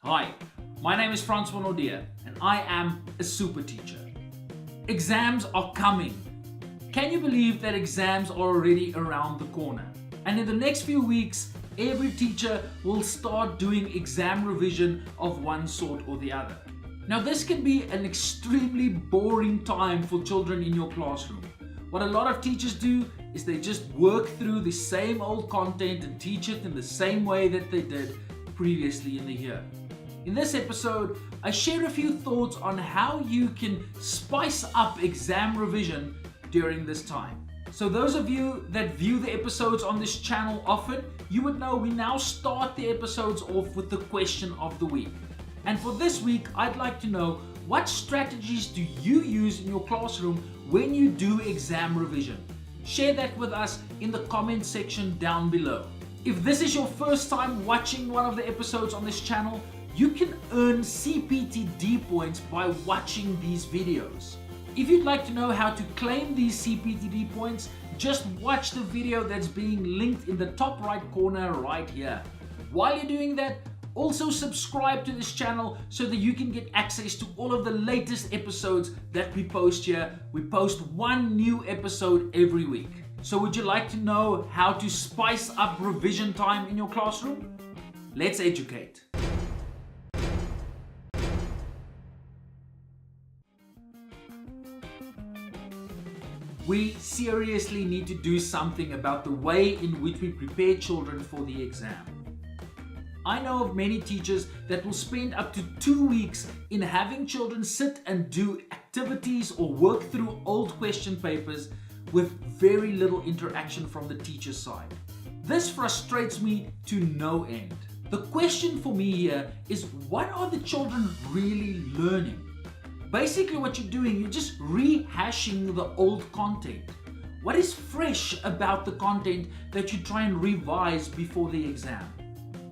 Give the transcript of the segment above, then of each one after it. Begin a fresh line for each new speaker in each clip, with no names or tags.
Hi, my name is Francois and I am a super teacher. Exams are coming. Can you believe that exams are already around the corner? And in the next few weeks, every teacher will start doing exam revision of one sort or the other. Now this can be an extremely boring time for children in your classroom. What a lot of teachers do is they just work through the same old content and teach it in the same way that they did previously in the year. In this episode, I share a few thoughts on how you can spice up exam revision during this time. So those of you that view the episodes on this channel often, you would know we now start the episodes off with the question of the week. And for this week, I'd like to know, what strategies do you use in your classroom when you do exam revision? Share that with us in the comment section down below. If this is your first time watching one of the episodes on this channel, you can earn CPTD points by watching these videos. If you'd like to know how to claim these CPTD points, just watch the video that's being linked in the top right corner right here. While you're doing that, also subscribe to this channel so that you can get access to all of the latest episodes that we post here. We post one new episode every week. So would you like to know how to spice up revision time in your classroom? Let's educate. We seriously need to do something about the way in which we prepare children for the exam. I know of many teachers that will spend up to 2 weeks in having children sit and do activities or work through old question papers with very little interaction from the teacher's side. This frustrates me to no end. The question for me here is, what are the children really learning? Basically what you're doing, you're just rehashing the old content. What is fresh about the content that you try and revise before the exam?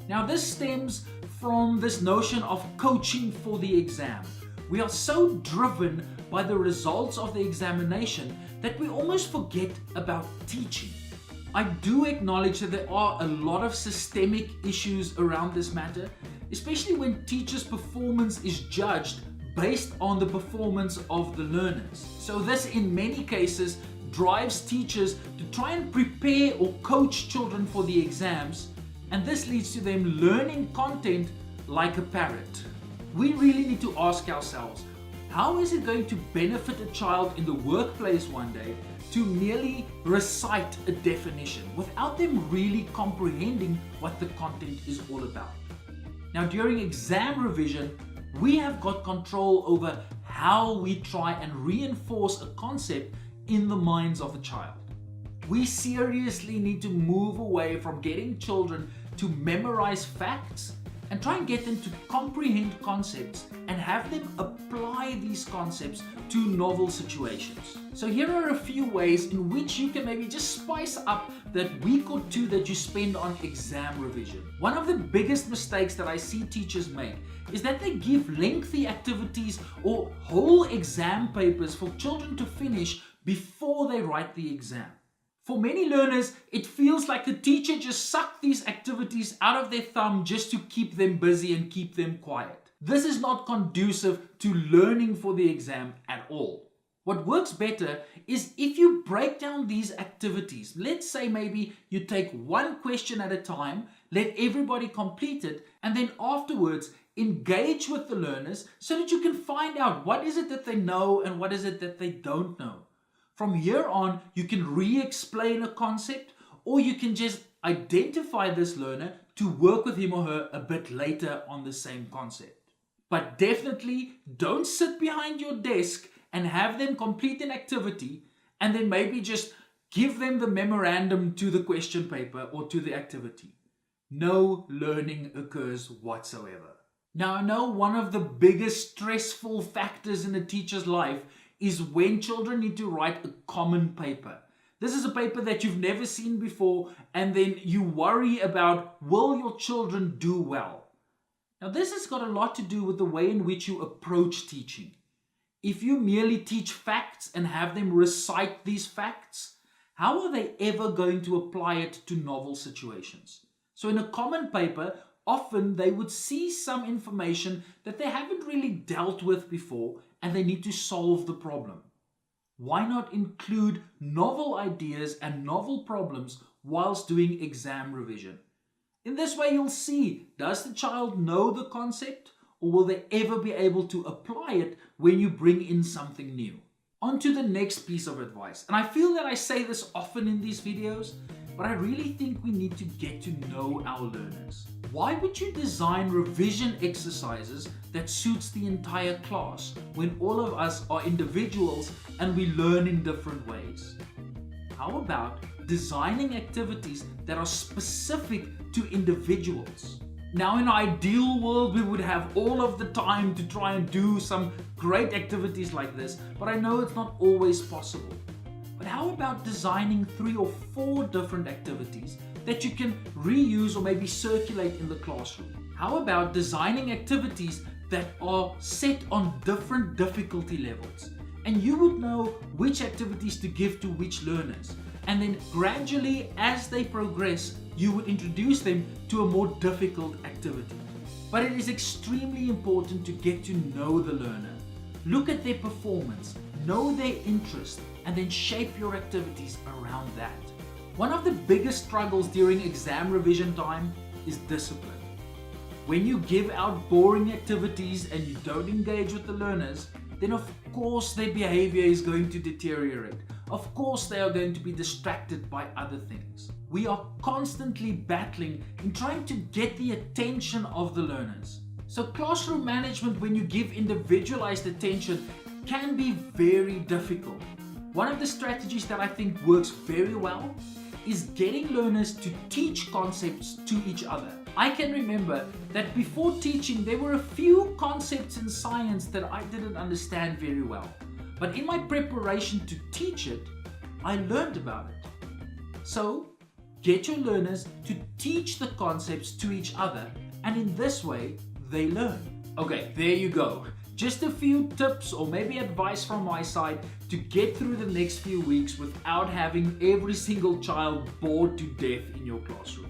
Now this stems from this notion of coaching for the exam. We are so driven by the results of the examination that we almost forget about teaching. I do acknowledge that there are a lot of systemic issues around this matter, especially when teachers' performance is judged based on the performance of the learners. So this in many cases drives teachers to try and prepare or coach children for the exams, and this leads to them learning content like a parrot. We really need to ask ourselves, how is it going to benefit a child in the workplace one day to merely recite a definition without them really comprehending what the content is all about? Now during exam revision, we have got control over how we try and reinforce a concept in the minds of a child. We seriously need to move away from getting children to memorize facts and try and get them to comprehend concepts and have them apply these concepts to novel situations. So here are a few ways in which you can maybe just spice up that week or two that you spend on exam revision. One of the biggest mistakes that I see teachers make is that they give lengthy activities or whole exam papers for children to finish before they write the exam. For many learners, it feels like the teacher just sucked these activities out of their thumb just to keep them busy and keep them quiet. This is not conducive to learning for the exam at all. What works better is if you break down these activities. Let's say maybe you take one question at a time, let everybody complete it, and then afterwards engage with the learners so that you can find out what is it that they know and what is it that they don't know. From here on, you can re-explain a concept, or you can just identify this learner to work with him or her a bit later on the same concept. But definitely don't sit behind your desk and have them complete an activity and then maybe just give them the memorandum to the question paper or to the activity. No learning occurs whatsoever. Now I know one of the biggest stressful factors in a teacher's life is when children need to write a common paper. This is a paper that you've never seen before, and then you worry about, will your children do well? Now this has got a lot to do with the way in which you approach teaching. If you merely teach facts and have them recite these facts, how are they ever going to apply it to novel situations? So in a common paper, often they would see some information that they haven't really dealt with before and they need to solve the problem. Why not include novel ideas and novel problems whilst doing exam revision? In this way you'll see, does the child know the concept, or will they ever be able to apply it when you bring in something new? On to the next piece of advice. And I feel that I say this often in these videos, but I really think we need to get to know our learners. Why would you design revision exercises that suits the entire class when all of us are individuals and we learn in different ways? How about designing activities that are specific to individuals? Now, in an ideal world, we would have all of the time to try and do some great activities like this, but I know it's not always possible. But how about designing 3 or 4 different activities that you can reuse or maybe circulate in the classroom? How about designing activities that are set on different difficulty levels? And you would know which activities to give to which learners. And then gradually, as they progress, you would introduce them to a more difficult activity. But it is extremely important to get to know the learner. Look at their performance, know their interest, and then shape your activities around that. One of the biggest struggles during exam revision time is discipline. When you give out boring activities and you don't engage with the learners, then of course their behavior is going to deteriorate. Of course they are going to be distracted by other things. We are constantly battling in trying to get the attention of the learners. So classroom management, when you give individualized attention, can be very difficult. One of the strategies that I think works very well is getting learners to teach concepts to each other. I can remember that before teaching, there were a few concepts in science that I didn't understand very well. But in my preparation to teach it, I learned about it. So, get your learners to teach the concepts to each other, and in this way, they learn. Okay, there you go. Just a few tips or maybe advice from my side to get through the next few weeks without having every single child bored to death in your classroom.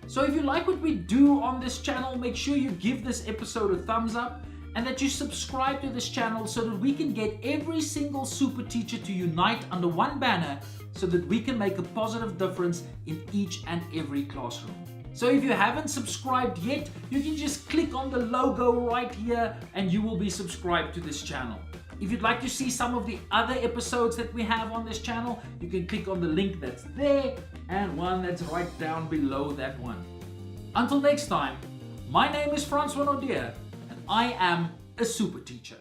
So if you like what we do on this channel, make sure you give this episode a thumbs up and that you subscribe to this channel so that we can get every single super teacher to unite under one banner so that we can make a positive difference in each and every classroom. So if you haven't subscribed yet, you can just click on the logo right here and you will be subscribed to this channel. If you'd like to see some of the other episodes that we have on this channel, you can click on the link that's there and one that's right down below that one. Until next time, my name is Francois and I am a super teacher.